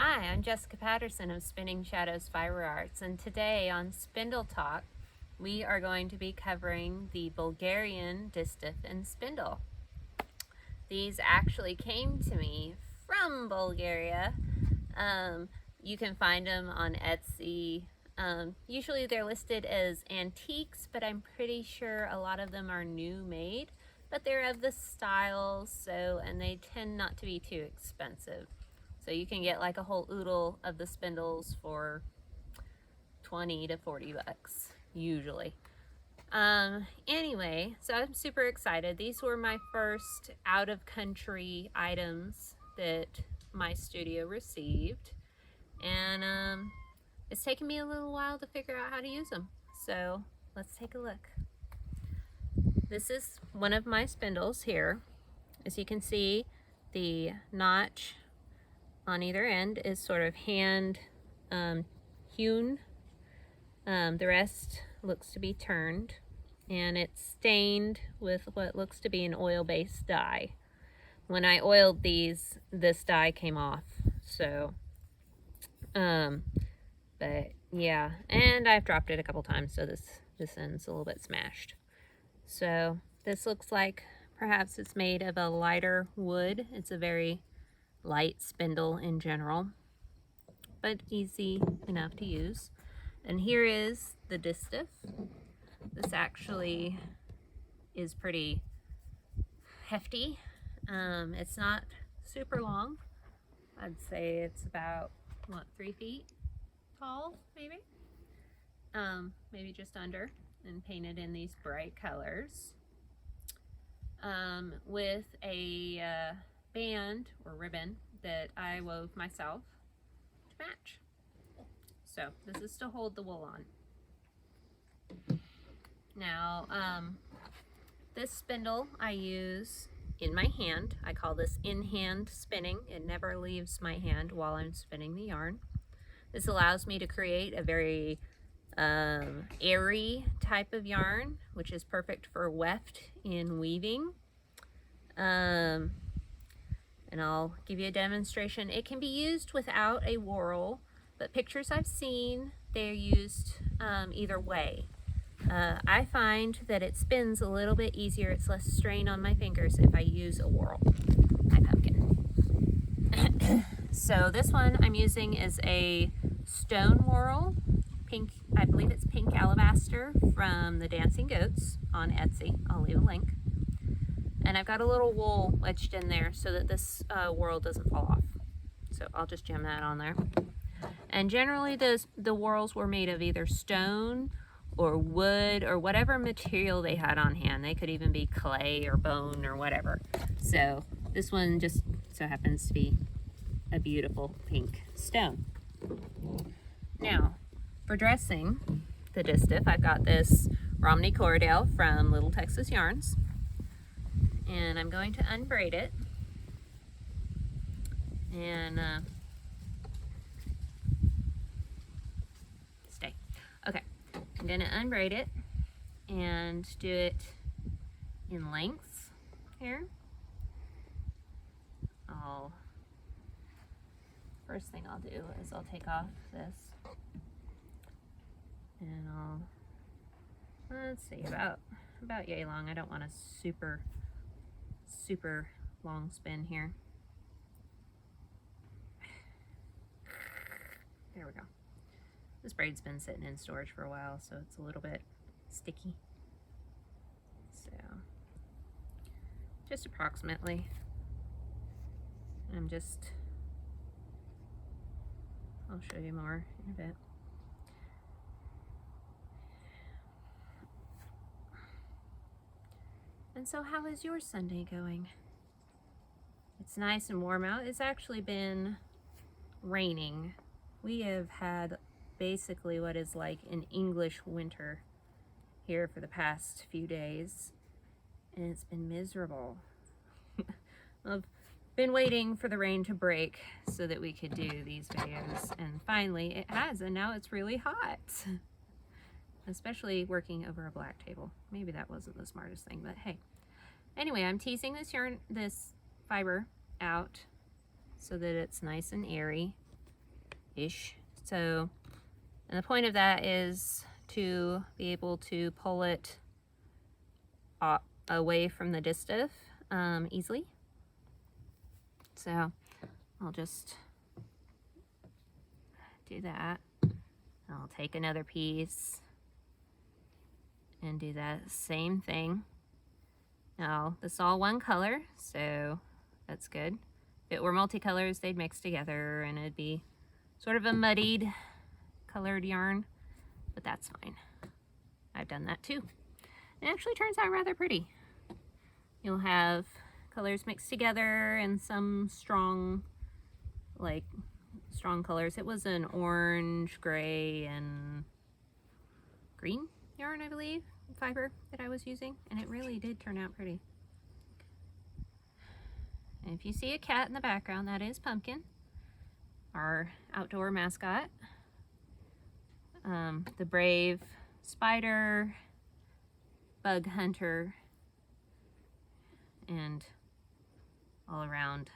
Hi, I'm Jessica Patterson of Spinning Shadows Fiber Arts, and today on Spindle Talk we are going to be covering the Bulgarian Distaff and Spindle. These actually came to me from Bulgaria. You can find them on Etsy. Usually they're listed as antiques, but I'm pretty sure a lot of them are new made, but they're of the style, and they tend not to be too expensive. So you can get like a whole oodle of the spindles for 20 to 40 bucks usually. Anyway, so I'm super excited. These were my first out of country items that my studio received, and it's taken me a little while to figure out how to use them. So let's take a look. This is one of my spindles here. As you can see, the notch on either end is sort of hand hewn. The rest looks to be turned, and it's stained with what looks to be an oil-based dye. When I oiled these, this dye came off. So, but yeah, and I've dropped it a couple times, so this end's a little bit smashed. So this looks like perhaps it's made of a lighter wood. It's a very light spindle in general, but easy enough to use. And here is the Distaff. This actually is pretty hefty. It's not super long. I'd say it's about, what, 3 feet tall, maybe? Maybe just under, and painted in these bright colors. With a band or ribbon that I wove myself to match. So this is to hold the wool on. Now, this spindle I use in my hand. I call this in-hand spinning. It never leaves my hand while I'm spinning the yarn. This allows me to create a very airy type of yarn, which is perfect for weft in weaving. And I'll give you a demonstration. It can be used without a whirl, but pictures I've seen, they're used either way. I find that it spins a little bit easier. It's less strain on my fingers if I use a whirl. Hi, pumpkin. So this one I'm using is a stone whirl, pink, I believe it's pink alabaster from the Dancing Goats on Etsy. I'll leave a link. And I've got a little wool wedged in there so that this whirl doesn't fall off. So I'll just jam that on there. And generally the whirls were made of either stone or wood or whatever material they had on hand. They could even be clay or bone or whatever. So this one just so happens to be a beautiful pink stone. Now, for dressing the Distaff, I've got this Romney Cordell from Little Texas Yarns. And I'm going to unbraid it. And stay. Okay, I'm gonna unbraid it and do it in lengths here. First thing I'll do is I'll take off this, and let's see, about yay long. I don't want a super long spin here. There we go. This braid's been sitting in storage for a while, so it's a little bit sticky. So, just approximately. I'll show you more in a bit. And so how is your Sunday going? It's nice and warm out. It's actually been raining. We have had basically what is like an English winter here for the past few days, and it's been miserable. I've been waiting for the rain to break so that we could do these videos, and finally it has, and now it's really hot. Especially working over a black table. Maybe that wasn't the smartest thing, but hey. Anyway, I'm teasing this fiber out so that it's nice and airy. ish. So, and the point of that is to be able to pull it away from the distaff easily. So I'll just do that. I'll take another piece and do that same thing. Now, this is all one color, so that's good. If it were multicolors, they'd mix together and it'd be sort of a muddied colored yarn, but that's fine. I've done that too. It actually turns out rather pretty. You'll have colors mixed together and some strong, like strong colors. It was an orange, gray, and green yarn, I believe, fiber that I was using, and it really did turn out pretty. And if you see a cat in the background, that is Pumpkin, our outdoor mascot. The brave spider, bug hunter, and all around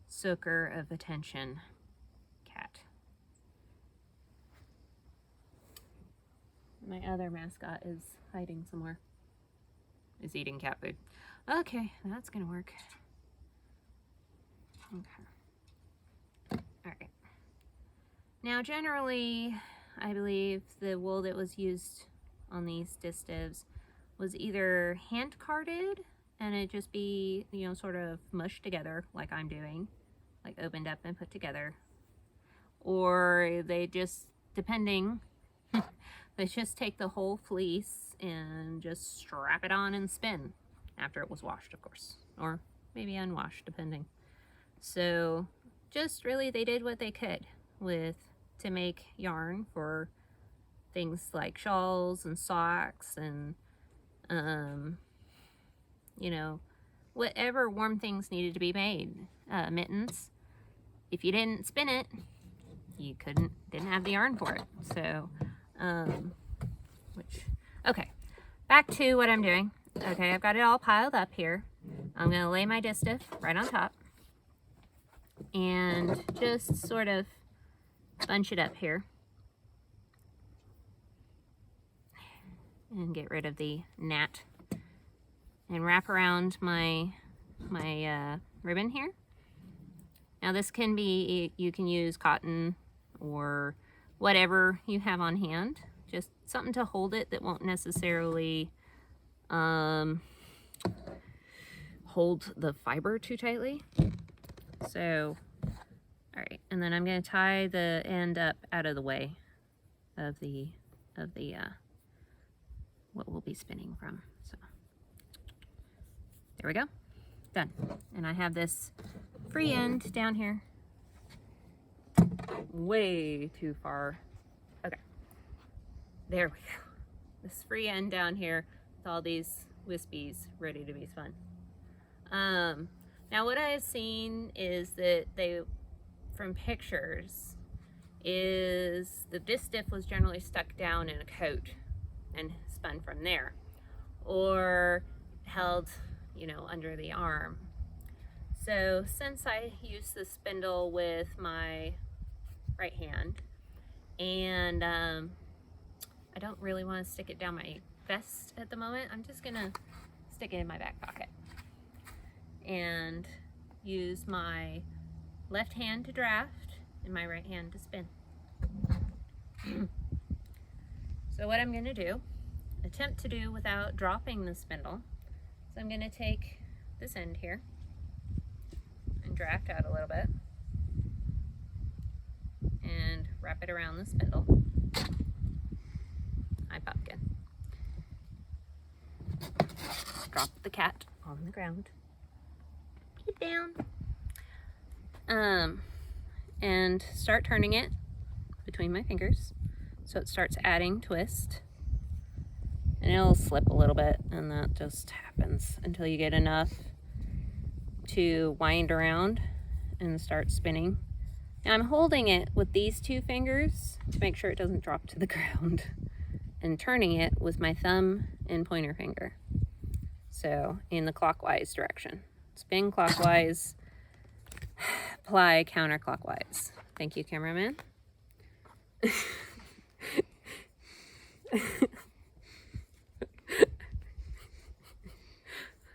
soaker of attention cat. My other mascot is hiding somewhere. Is eating cat food. Okay, that's gonna work. Okay. Alright. Now generally, I believe the wool that was used on these distaffs was either hand carded and it just be, you know, sort of mushed together like I'm doing, like opened up and put together, or they just, depending, they just take the whole fleece and just strap it on and spin after it was washed, of course, or maybe unwashed, depending. So just really they did what they could to make yarn for things like shawls and socks and you know, whatever warm things needed to be made. Mittens. If you didn't spin it, you didn't have the yarn for it. So, okay, back to what I'm doing. Okay, I've got it all piled up here. I'm gonna lay my distaff right on top and just sort of bunch it up here and get rid of the gnat and wrap around my ribbon here. Now this can be, you can use cotton or whatever you have on hand, just something to hold it that won't necessarily hold the fiber too tightly. So, all right, and then I'm going to tie the end up out of the way of the what we'll be spinning from. So there we go, done. And I have this free end down here, way too far. Okay, there we go. This free end down here with all these wispies ready to be spun. Now what I have seen is that from pictures, is the distaff was generally stuck down in a coat and spun from there, or held, you know, under the arm. So since I use the spindle with my right hand, and I don't really want to stick it down my vest at the moment, I'm just gonna stick it in my back pocket and use my left hand to draft and my right hand to spin. So what I'm going to do, attempt to do without dropping the spindle, so I'm going to take this end here and draft out a little bit and wrap it around the spindle. Hi, Pumpkin. Drop the cat on the ground. Get down. And start turning it between my fingers so it starts adding twist, and it'll slip a little bit, and that just happens until you get enough to wind around and start spinning. Now I'm holding it with these two fingers to make sure it doesn't drop to the ground, and turning it with my thumb and pointer finger, so in the clockwise direction. Spin clockwise, apply counterclockwise. Thank you, cameraman.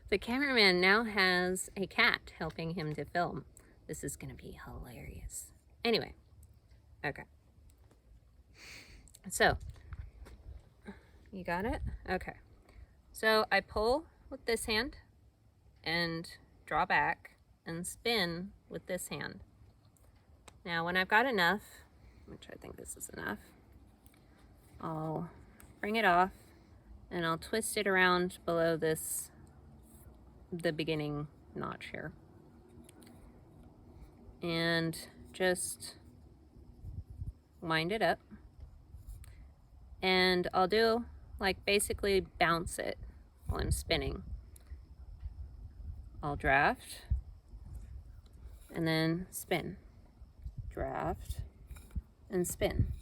The cameraman now has a cat helping him to film. This is gonna be hilarious. Anyway, okay. So, you got it? Okay. So I pull with this hand and draw back and spin with this hand. Now when I've got enough, which I think this is enough, I'll bring it off and I'll twist it around below this, the beginning notch here. And just wind it up. And I'll do like basically bounce it while I'm spinning. I'll draft and then spin, draft and spin.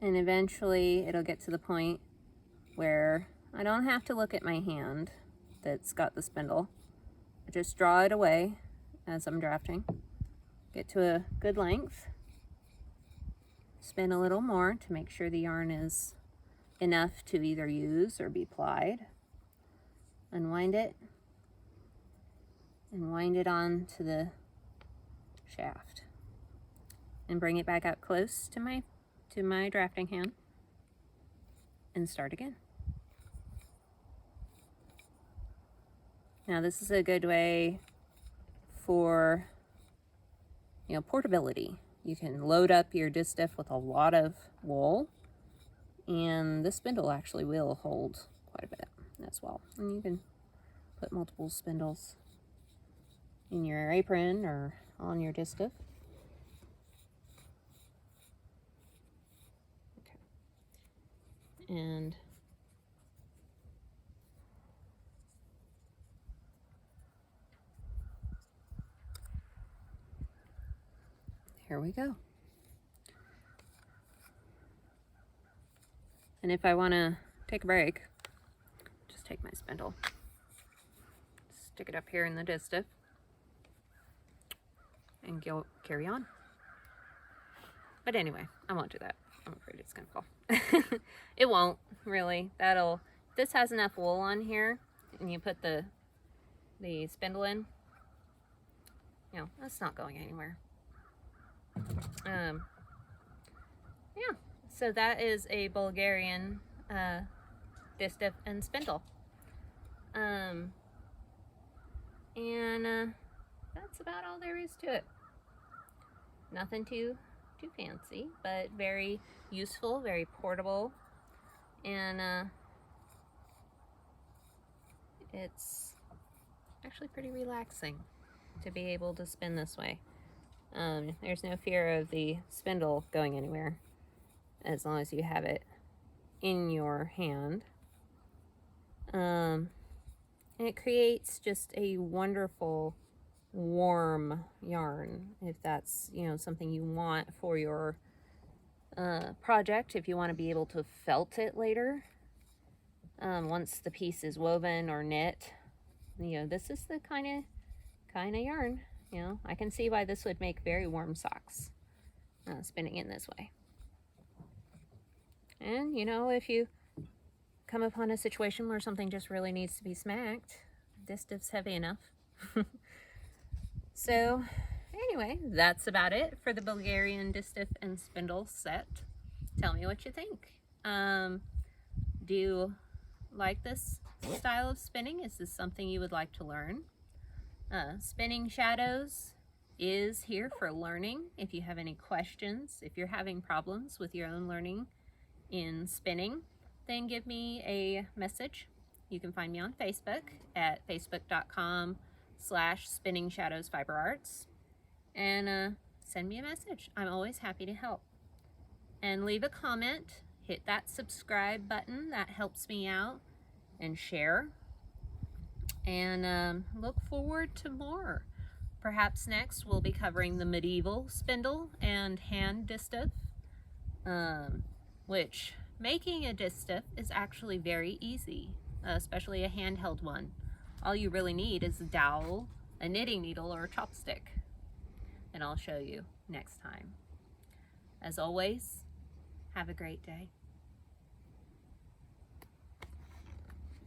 And eventually it'll get to the point where I don't have to look at my hand that's got the spindle. I just draw it away as I'm drafting, get to a good length, spin a little more to make sure the yarn is enough to either use or be plied, unwind it, and wind it on to the shaft, and bring it back up close to my drafting hand, and start again. Now this is a good way for, you know, portability. You can load up your Distaff with a lot of wool, and the spindle actually will hold quite a bit as well. And you can put multiple spindles in your apron or on your Distaff. Okay. And here we go. And if I want to take a break, just take my spindle, stick it up here in the Distaff, and go carry on. But anyway, I won't do that. I'm afraid it's gonna fall. It won't, really. This has enough wool on here, and you put the spindle in, you know, that's not going anywhere. Yeah, so that is a Bulgarian Distaff and spindle. That's about all there is to it. Nothing too fancy, but very useful, very portable, and it's actually pretty relaxing to be able to spin this way. There's no fear of the spindle going anywhere as long as you have it in your hand. And it creates just a wonderful warm yarn, if that's, you know, something you want for your project, if you want to be able to felt it later once the piece is woven or knit. You know, this is the kind of yarn. You know, I can see why this would make very warm socks, spinning in this way. And, you know, if you come upon a situation where something just really needs to be smacked, Distaff's heavy enough. So, anyway, that's about it for the Bulgarian Distaff and Spindle set. Tell me what you think. Do you like this style of spinning? Is this something you would like to learn? Spinning Shadows is here for learning. If you have any questions, if you're having problems with your own learning in spinning, then give me a message. You can find me on Facebook at facebook.com/spinningshadowsfiberarts, and send me a message. I'm always happy to help. And leave a comment, hit that subscribe button, that helps me out, and share. And look forward to more. Perhaps next we'll be covering the medieval spindle and hand distaff, which making a distaff is actually very easy, especially a handheld one. All you really need is a dowel a knitting needle or a chopstick. And I'll show you next time. As always, have a great day.